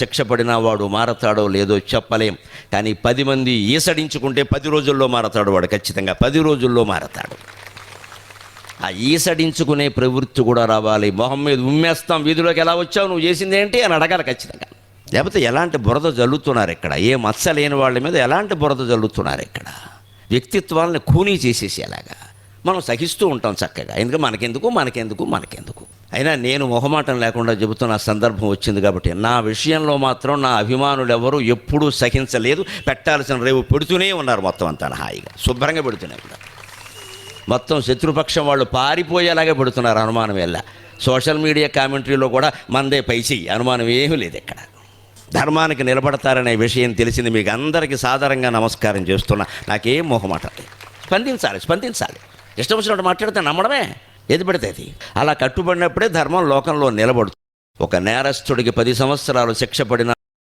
శిక్ష పడినా వాడు మారతాడో లేదో చెప్పలేం. కానీ 10 మంది ఈసడించుకుంటే 10 రోజుల్లో మారతాడు వాడు, ఖచ్చితంగా 10 రోజుల్లో మారతాడు. ఆ ఈసడించుకునే ప్రవృత్తి కూడా రావాలి. మొహం మీద ఉమ్మేస్తాం, వీధిలోకి ఎలా వచ్చావు, నువ్వు చేసింది ఏంటి అని అడగాలి ఖచ్చితంగా. లేకపోతే ఎలాంటి బురద జల్లుతున్నారు ఇక్కడ, ఏ మచ్చ లేని వాళ్ళ మీద ఎలాంటి బురద జల్లుతున్నారు ఇక్కడ. వ్యక్తిత్వాలను ఖూనీ చేసేసేలాగా మనం సహిస్తూ ఉంటాం చక్కగా. ఎందుకంటే మనకెందుకు. అయినా నేను మొహమాటం లేకుండా చెబుతున్న సందర్భం వచ్చింది కాబట్టి, నా విషయంలో మాత్రం నా అభిమానులు ఎవరు ఎప్పుడూ సహించలేదు. పెట్టాల్సిన రేవు పెడుతూనే ఉన్నారు, మొత్తం అంతా హాయిగా శుభ్రంగా పెడుతూనే ఉన్నారు. మొత్తం శత్రుపక్షం వాళ్ళు పారిపోయేలాగే పెడుతున్నారు, అనుమానం వెళ్ళా. సోషల్ మీడియా కామెంటరీలో కూడా మందే పైచి అనుమానం ఏమీ లేదు ఇక్కడ. ధర్మానికి నిలబడతారనే విషయం తెలిసింది మీకు అందరికీ సాదరంగా నమస్కారం చేస్తున్నా. నాకేం మొహమాట లేదు. స్పందించాలి. ఇష్టం వచ్చినట్టు మాట్లాడితే నమ్మడమే, ఏది పడితే అది. అలా కట్టుబడినప్పుడే ధర్మం లోకంలో నిలబడుతుంది. ఒక నేరస్తుడికి 10 సంవత్సరాలు శిక్ష పడినా